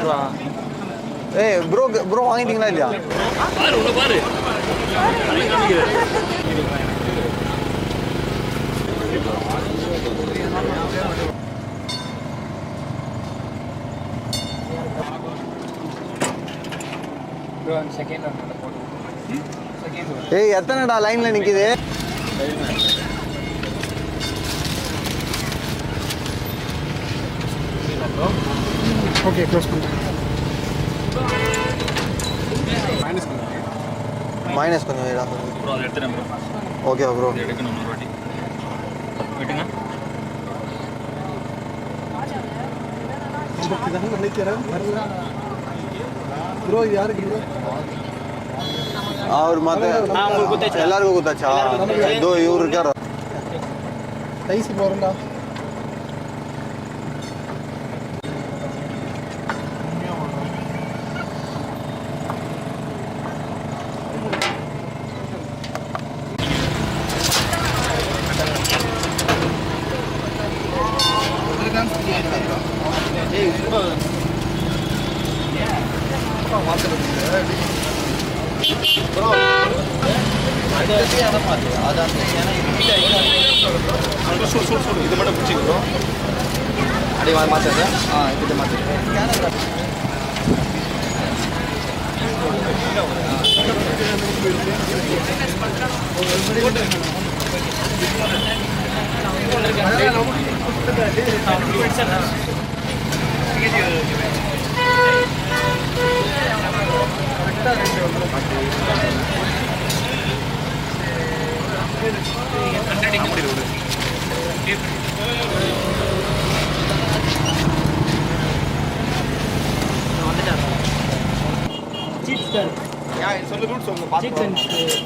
பாருடா. ஏய் ப்ரோ வாங்கிட்டீங்களா இல்லையா? பாரு உள்ள பாரு. ஏய் எத்தனைடா லைன்ல நிக்குது? ஓகே க்ளோஸ் பண்ணுறேன். மைனஸ் கொஞ்சம் வைடா. ப்ரோ அதை எடுத்துறேன் ப்ரோ. Okay bro. எடுக்கணும் இன்னொரு வாட்டி. வெட்டுங்க. ப்ரோ இது யாருக்கு இது? அவர் மற்ற எல்லாருக்கும் குத்தாச்சா? இதோ இவர் இருக்கார். ரைஸ் போகிறேன்டா. இது மட்டும் பிடிச்சிக்கிறோம். அப்படியே மாற்றாது. இது மாற்று.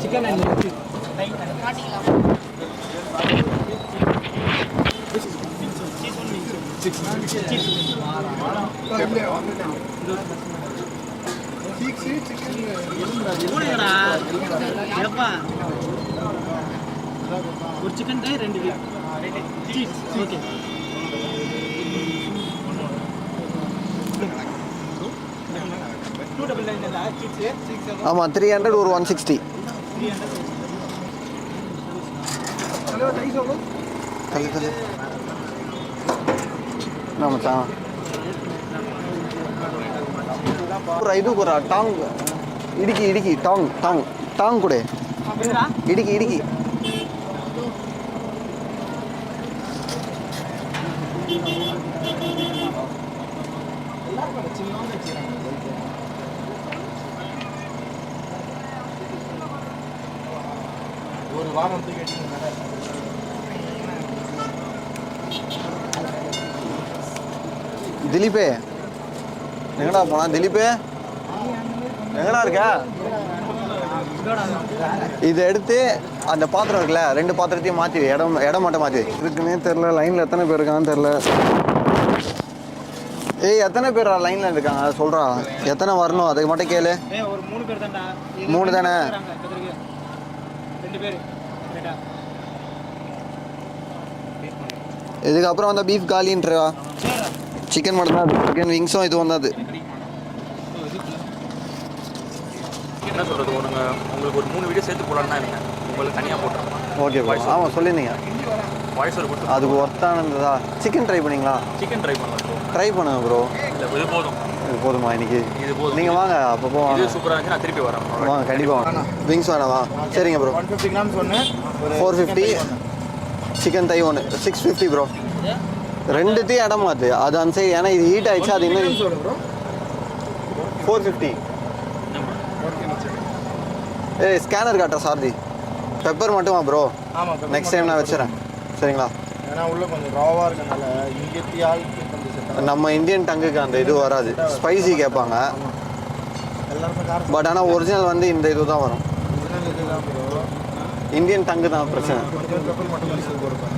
சிக்கன் அண்ட் ஒரு சிக்கன் ட்ரை 2 சீஸ். ஓகே ஆமாம் 300 ஒரு 160. மச்சான் இது கூட டாங் இடுக்கி டாங் கூட இடுக்கி ஒரு வாரம் திலீப்பே எங்கடா போனா? திலீப்பே எங்கடா இருக்க? இதை எடுத்து அந்த பாத்திரம் இருக்குல்ல, 2 பாத்திரத்தையும் மாற்றி இடம் மட்டும் மாற்றி இருக்குன்னே தெரில. லைனில் எத்தனை பேர் இருக்கான்னு தெரில. ஏய் எத்தனை பேர் லைனில் இருக்காங்க சொல்கிறா? எத்தனை வரணும் அதுக்கு மட்டும் கேளு. ஒரு 3 பேர் தான்டா. 3 தானே? 2 பேர். இதுக்கப்புறம் வந்தால் பீஃப் காலின்றா. சிக்கன் மட்டும் தான். சிக்கன் விங்ஸும் இது வந்தாது. என்ன சொல்கிறது, உங்களுக்கு ஒரு 3 வீடியோ சேர்த்து போடலான்னா இல்லைங்க, உங்களுக்கு தனியாக போட்டுருங்க. Okay bye. ஆமாம் சொல்லியிருந்தீங்க. வாய்ஸ் ஒரு கொடுத்து அதுக்கு ஒர்த்தானதா? சிக்கன் ட்ரை பண்ணிங்களா? சிக்கன் ட்ரை பண்ணலாம் ப்ரோ. ட்ரை பண்ணுங்க ப்ரோ. இல்லை இது போதும். இது போதுமா இன்னைக்கு? இது போதும். நீங்கள் வாங்க அப்பப்போ வாங்க. இது சூப்பராக இருந்துச்சு. நான் திருப்பி வரேன். வாங்க கண்டிப்பாக வாங்க. விங்ஸ் வேணாவா? சரிங்க ப்ரோ. 150 கிராம்ஸ் ஒன்று, 450. சிக்கன் தை ஒன்று 650 ப்ரோ. 2த்தையும் இடம் மாற்று. அது அந்த சைடு, ஏன்னா இது ஹீட் ஆயிடுச்சு. அது இன்னும் 450. ஏய் ஸ்கேனர் காட்டுற சார்ஜி. பெப்பர் மட்டுமா ப்ரோ? ஆமாம். நெக்ஸ்ட் டைம் நான் வச்சுறேன் சரிங்களா? ஏன்னா உள்ள கொஞ்சம் ராவாக இருக்கனால இங்கே ஆளுக்கு கொஞ்சம் நம்ம இந்தியன் டங்குக்கு அந்த இது வராது. ஸ்பைசி கேட்பாங்க. எல்லாருமே காரம். பட் ஆனால் ஒரிஜினல் வந்து இந்த இது தான் வரும். ஒரிஜினல் இதுதான் ப்ரோ. இந்தியன் டங்கு தான் பிரச்சனை. கொஞ்சம் பெப்பர் மட்டும் மிக்ஸ் போடுறேன்.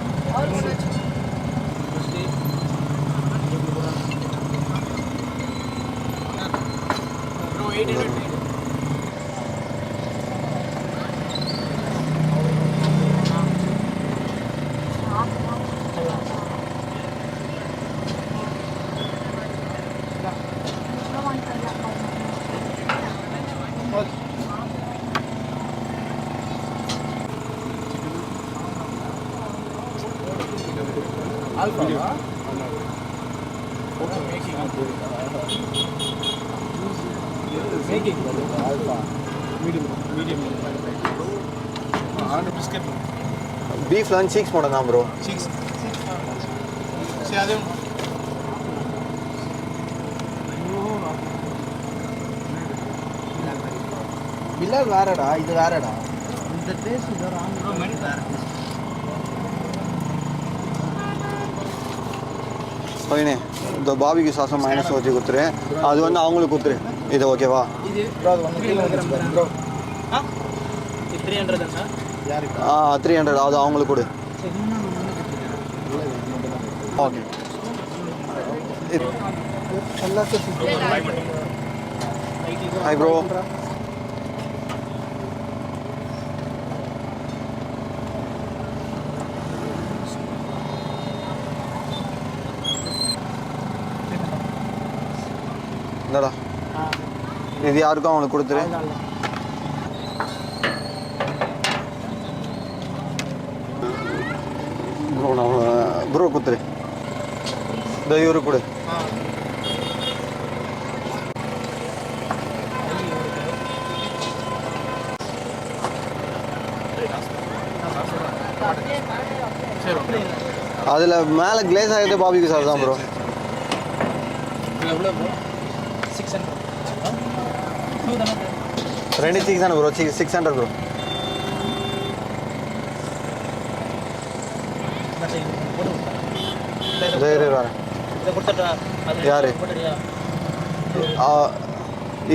Alpha making alpha medium biscuit beef lunch சீக்ஸ் மட்டும் தான் ப்ரோ. சிக்ஸ் சரி அது பில்லர் வேறடா, இது வேறடா. இந்த டேஸ்ட் இது வேற. ஓகேண்ணே, இந்த பாபிக்கு சாசம் மைனஸ் வச்சு கொடுத்துரு. அது வந்து அவங்களுக்கு கொடுத்துரு. இது ஓகேவா? இது ப்ரோ அது வந்து கீழ வந்துருச்சு ப்ரோ. ஆ 300 சார். யாருக்கு? 300 அது அவங்களுக்கு கொடு. ஓகே. Hi bro. என்னடா இது யாருக்கும் அவங்களுக்கு கொடுத்துரு. ப்ரோ நான் ப்ரோ கொடுத்துரு. இந்த இவருக்கு கொடு. அதில் மேலே கிளேஸ் ஆகிட்டு பாபிக்கு சார் தான் ப்ரோ. எவ்வளோ ப்ரோ? 600. 2 600 ப்ரோ. 600 ப்ரோ. வரேன். யாரு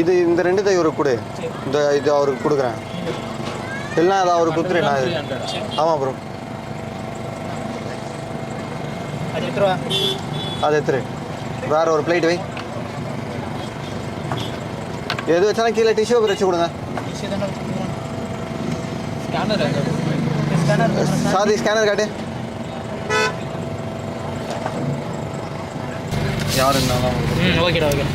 இது இந்த 2 தான் இவருக்கு கொடு. இந்த இது அவருக்கு கொடுக்குறேன். இல்லைனா அதை அவருக்கு கொடுத்துரு. நான் இது ஆமாம் ப்ரோ. அது எடுத்துரு. வேற ஒரு பிளேட் வை. எது வச்சாலும் கீழே டிஷ்யூ பேப்பர் வச்சு கொடுங்க. சாரி ஸ்கேனர் காட்டு. யாருன்னாலும் ஓகேடா ஓகே.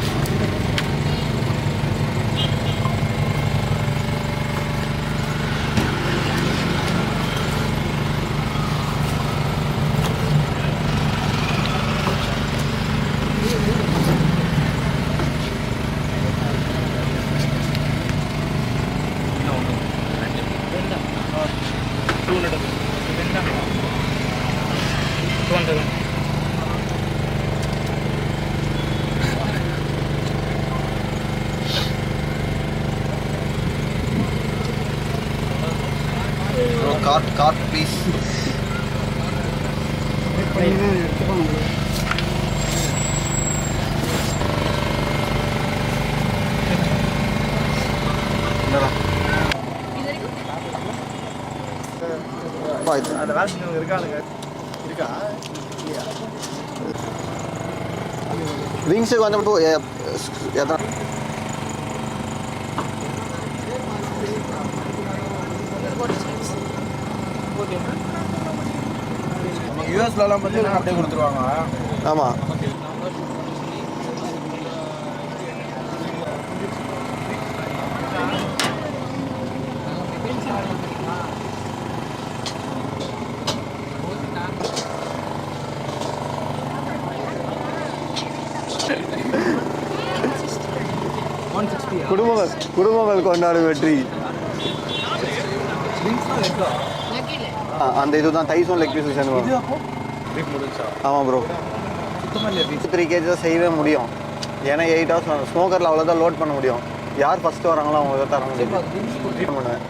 Card please. அந்த வேக்சின் இருக்கானுங்க. இருக்கா? விங்ஸுக்கு வந்து மட்டும் எத்தனை நமக்கு யூஎஸ்லலாம் பார்த்தீங்கன்னா அப்படியே கொடுத்துருவாங்க. ஆமாம். குடும்பங்கள் கொண்டாடும் வெற்றி. அந்த இதுதான் தைஸும் லெக் பீஸும் சேர்ந்து. ஆமாம் ப்ரோ. 3 kg தான் செய்யவே முடியும். ஏன்னா 8 hours ஸ்மோக்கரில் அவ்வளோதான் லோட் பண்ண முடியும். யார் ஃபஸ்ட்டு வராங்களோ அவங்க தான் தர முடியும். பண்ணுவேன்.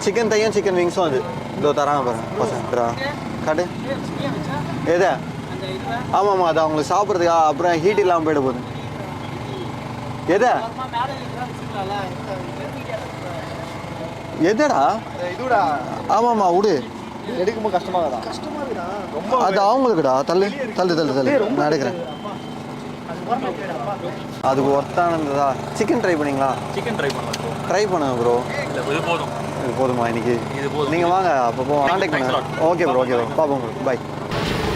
சிக்கன் தையும் சிக்கன் விங்ஸும் அது இதோ தராங்க பாருங்க பசங்க. காட்டு எதா? ஆமாம்மா அது அவங்களுக்கு சாப்பிட்றதுக்கா. அப்புறம் ஹீட் இல்லாமல் போயிட போகுது. எதா எதடா? இதுடா. ஆமாம்மா விடு. எடுக்கும்போது கஷ்டமாகடா. ரொம்ப அது அவங்களுக்குடா. தள்ளு தள்ளு தள்ளு தள்ளு. நான் எடுக்கிறேன். அதுக்கு ஒர்த்தானதா. சிக்கன் ட்ரை பண்ணிங்களா? சிக்கன் ட்ரை பண்ணலாம். ட்ரை பண்ணுங்க ப்ரோ. இது போதும். இது போதுமா இன்னைக்கு? இது போதும். நீங்கள் வாங்க அப்பப்போ கான்டாக்ட் பண்ணுங்க. Okay bro okay bro. பார்ப்போம் ப்ரோ. பாய்.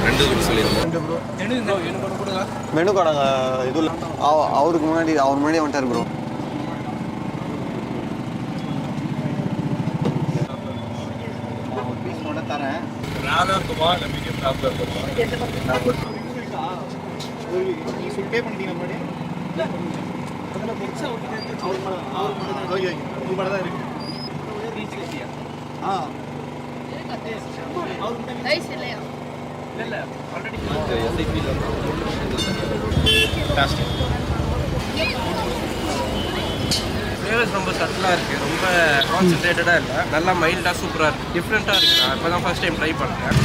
2 கூட சொல்லிடுங்க. 2 ப்ரோ. என்ன கொடுங்க. மெனு கார்டுங்க இது இல்லை. அவருக்கு முன்னாடி அவர் முன்னாடியே வந்துட்டார் ப்ரோ. பீஸ் மட்டும் தரேன். டாலாக இருக்குமா இல்லை மீடியம் டாப்பில் இருக்குமா? பே பண்ணிட்டீங்க முன்னாடி அதில் பெருசாக ஓகே இது மட்டும் தான் இருக்குது ஃப்ளேவர்ஸ் ரொம்ப சட்டிலாக இருக்குது, ரொம்ப கான்சன்ட்ரேட்டடாக இல்லை, நல்லா மைல்டாக சூப்பராக இருக்குது, டிஃப்ரெண்ட்டாக இருக்குது. நான் இப்போ தான் ஃபர்ஸ்ட் டைம் ட்ரை பண்ணுறேன்.